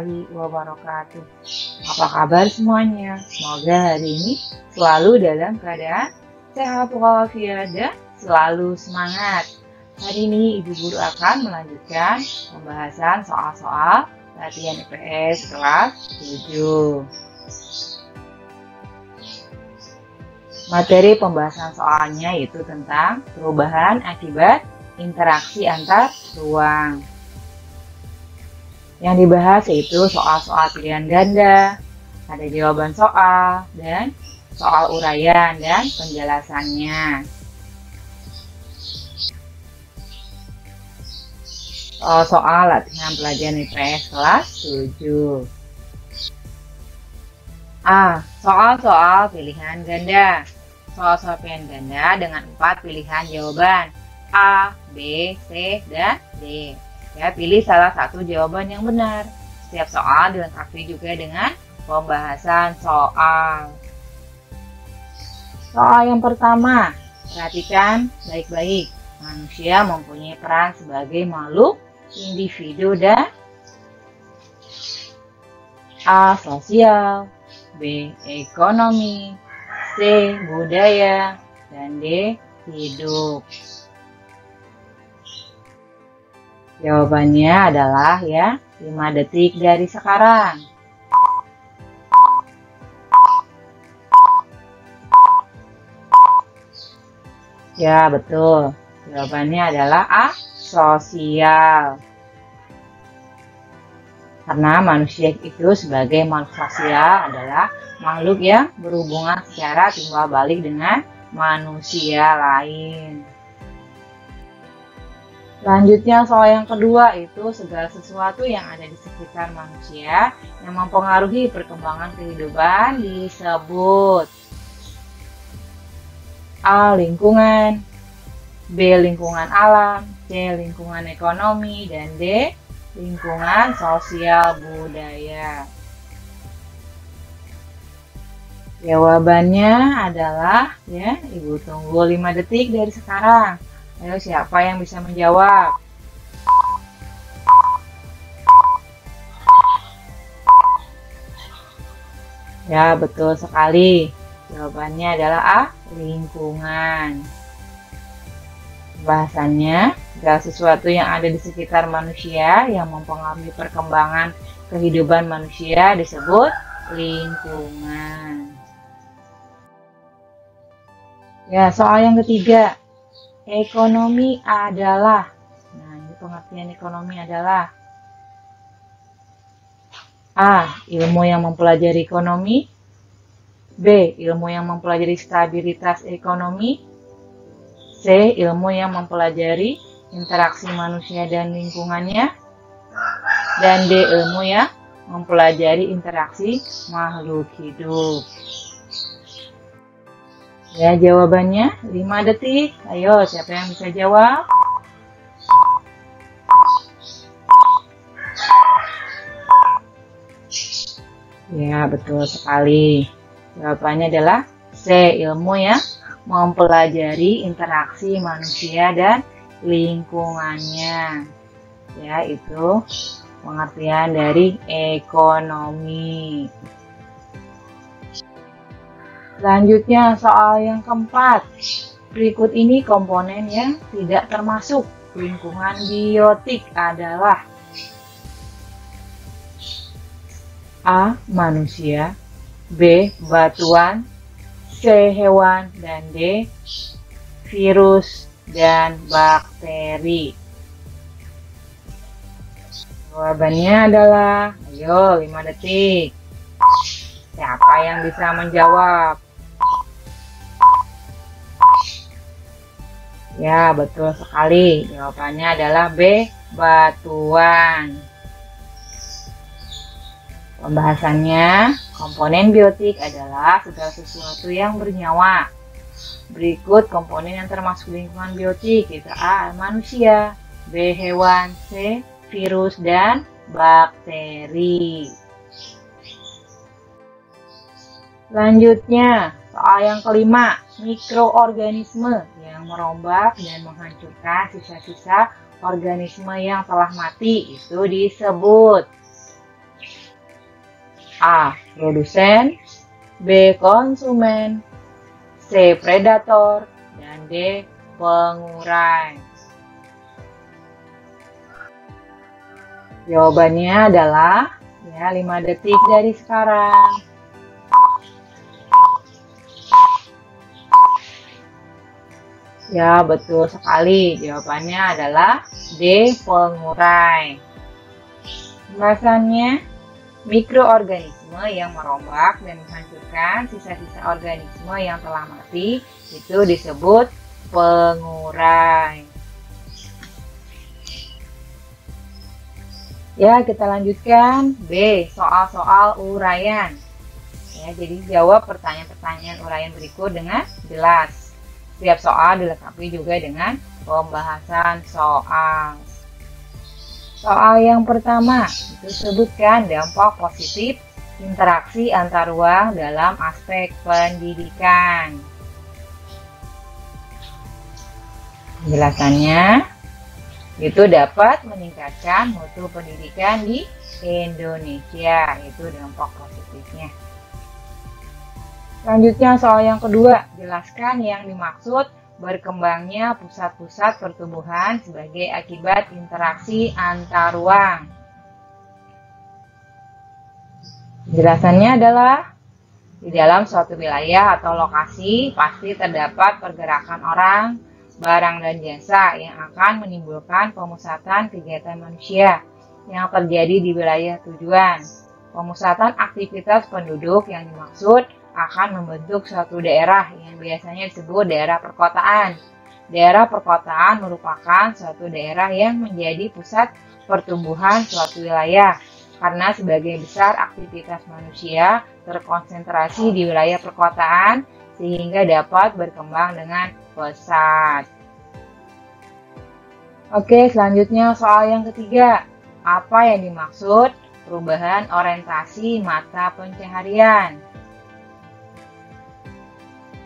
warahmatullahi wabarakatuh. Apa kabar semuanya? Semoga hari ini selalu dalam keadaan sehat walafiat dan selalu semangat. Hari ini Ibu Guru akan melanjutkan pembahasan soal-soal latihan IPS kelas 7. Materi pembahasan soalnya yaitu tentang perubahan akibat interaksi antar ruang. Yang dibahas yaitu soal-soal pilihan ganda, ada jawaban soal, dan soal uraian dan penjelasannya. Soal latihan pelajaran IPS kelas 7. A. Soal-soal pilihan ganda. Soal-soal pilihan ganda dengan 4 pilihan jawaban A, B, C, dan D. Ya, pilih salah satu jawaban yang benar. Setiap soal dilengkapi juga dengan pembahasan soal. Soal yang pertama, perhatikan baik-baik. Manusia mempunyai peran sebagai makhluk individu dan A. Sosial, B. Ekonomi, C. Budaya, dan D. Hidup. Jawabannya adalah 5 detik dari sekarang. Ya, betul. Jawabannya adalah A. Sosial. Karena manusia itu sebagai makhluk sosial adalah makhluk yang berhubungan secara timbal balik dengan manusia lain. Selanjutnya soal yang kedua itu segala sesuatu yang ada di sekitar manusia yang mempengaruhi perkembangan kehidupan disebut A. Lingkungan, B. Lingkungan alam, C. Lingkungan ekonomi, dan D. Lingkungan sosial budaya. Jawabannya adalah Ibu tunggu 5 detik dari sekarang. Ayo, siapa yang bisa menjawab? Ya, betul sekali. Jawabannya adalah A. Lingkungan. Bahasannya, segala sesuatu yang ada di sekitar manusia yang mempengaruhi perkembangan kehidupan manusia disebut lingkungan. Ya, soal yang ketiga. Ekonomi adalah, ini pengertian ekonomi adalah A. Ilmu yang mempelajari ekonomi, B. Ilmu yang mempelajari stabilitas ekonomi, C. Ilmu yang mempelajari interaksi manusia dan lingkungannya, dan D. Ilmu yang mempelajari interaksi makhluk hidup. Ya, jawabannya 5 detik. Ayo, siapa yang bisa jawab? Ya, betul sekali. Jawabannya adalah C. Ilmu yang mempelajari interaksi manusia dan lingkungannya. Ya, itu pengertian dari ekonomi. Selanjutnya soal yang keempat. Berikut ini komponen yang tidak termasuk lingkungan biotik adalah A. Manusia, B. Batuan, C. Hewan, dan D. Virus dan bakteri. Jawabannya adalah, ayo 5 detik. Siapa yang bisa menjawab? Ya, betul sekali. Jawabannya adalah B. Batuan. Pembahasannya, komponen biotik adalah segala sesuatu yang bernyawa. Berikut komponen yang termasuk lingkungan biotik, yaitu A. Manusia, B. Hewan, C. Virus, dan bakteri. Selanjutnya, soal yang kelima, mikroorganisme yang merombak dan menghancurkan sisa-sisa organisme yang telah mati itu disebut A. Produsen, B. Konsumen, C. Predator, dan D. Pengurai. Jawabannya adalah 5 detik dari sekarang. Ya, betul sekali. Jawabannya adalah D. Pengurai. Pembahasannya, mikroorganisme yang merombak dan menghancurkan sisa-sisa organisme yang telah mati itu disebut pengurai. Ya, kita lanjutkan. B. Soal-soal uraian. Ya, jadi jawab pertanyaan-pertanyaan uraian berikut dengan jelas. Setiap soal dilengkapi juga dengan pembahasan soal. Soal yang pertama, itu sebutkan dampak positif interaksi antar ruang dalam aspek pendidikan. Penjelasannya, itu dapat meningkatkan mutu pendidikan di Indonesia. Itu dampak positifnya. Selanjutnya soal yang kedua, jelaskan yang dimaksud berkembangnya pusat-pusat pertumbuhan sebagai akibat interaksi antar ruang. Penjelasannya adalah, di dalam suatu wilayah atau lokasi pasti terdapat pergerakan orang, barang dan jasa yang akan menimbulkan pemusatan kegiatan manusia yang terjadi di wilayah tujuan. Pemusatan aktivitas penduduk yang dimaksud akan membentuk suatu daerah yang biasanya disebut daerah perkotaan. Daerah perkotaan merupakan suatu daerah yang menjadi pusat pertumbuhan suatu wilayah karena sebagian besar aktivitas manusia terkonsentrasi di wilayah perkotaan sehingga dapat berkembang dengan pesat. Oke, selanjutnya soal yang ketiga. Apa yang dimaksud perubahan orientasi mata pencaharian?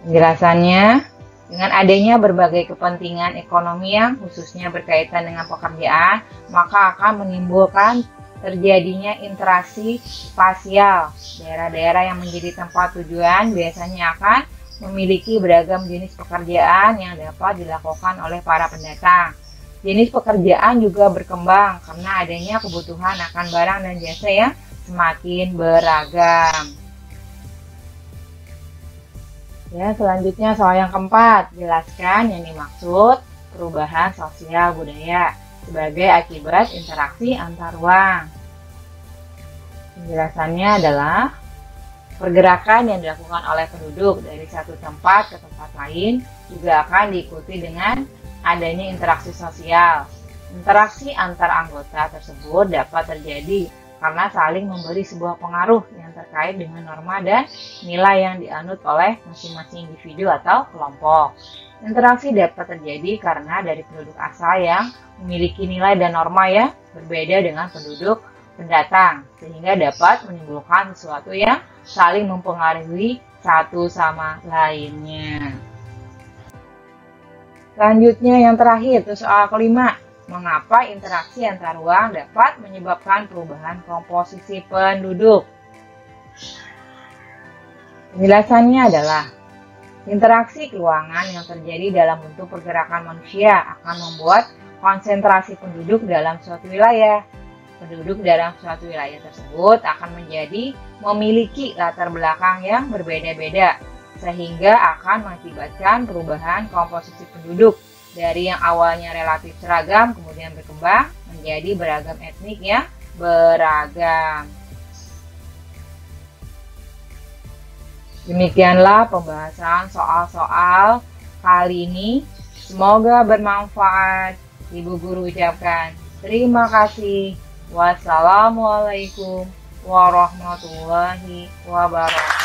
Penjelasannya, dengan adanya berbagai kepentingan ekonomi yang khususnya berkaitan dengan pekerjaan, maka akan menimbulkan terjadinya interaksi spasial. Daerah-daerah yang menjadi tempat tujuan biasanya akan memiliki beragam jenis pekerjaan yang dapat dilakukan oleh para pendatang. Jenis pekerjaan juga berkembang karena adanya kebutuhan akan barang dan jasa yang semakin beragam. Ya, selanjutnya soal yang keempat, jelaskan yang dimaksud perubahan sosial budaya sebagai akibat interaksi antar ruang. Penjelasannya adalah, pergerakan yang dilakukan oleh penduduk dari satu tempat ke tempat lain juga akan diikuti dengan adanya interaksi sosial. Interaksi antar anggota tersebut dapat terjadi karena saling memberi sebuah pengaruh yang terkait dengan norma dan nilai yang dianut oleh masing-masing individu atau kelompok. Interaksi dapat terjadi karena dari penduduk asal yang memiliki nilai dan norma yang berbeda dengan penduduk pendatang, sehingga dapat menimbulkan sesuatu yang saling mempengaruhi satu sama lainnya. Selanjutnya yang terakhir, itu soal kelima. Mengapa interaksi antar ruang dapat menyebabkan perubahan komposisi penduduk? Penjelasannya adalah, interaksi keuangan yang terjadi dalam bentuk pergerakan manusia akan membuat konsentrasi penduduk dalam suatu wilayah. Penduduk dalam suatu wilayah tersebut akan menjadi memiliki latar belakang yang berbeda-beda, sehingga akan mengakibatkan perubahan komposisi penduduk dari yang awalnya relatif seragam kemudian berkembang menjadi beragam etnik yang beragam. Demikianlah pembahasan soal-soal kali ini. Semoga bermanfaat. Ibu guru ucapkan terima kasih. Wassalamualaikum warahmatullahi wabarakatuh.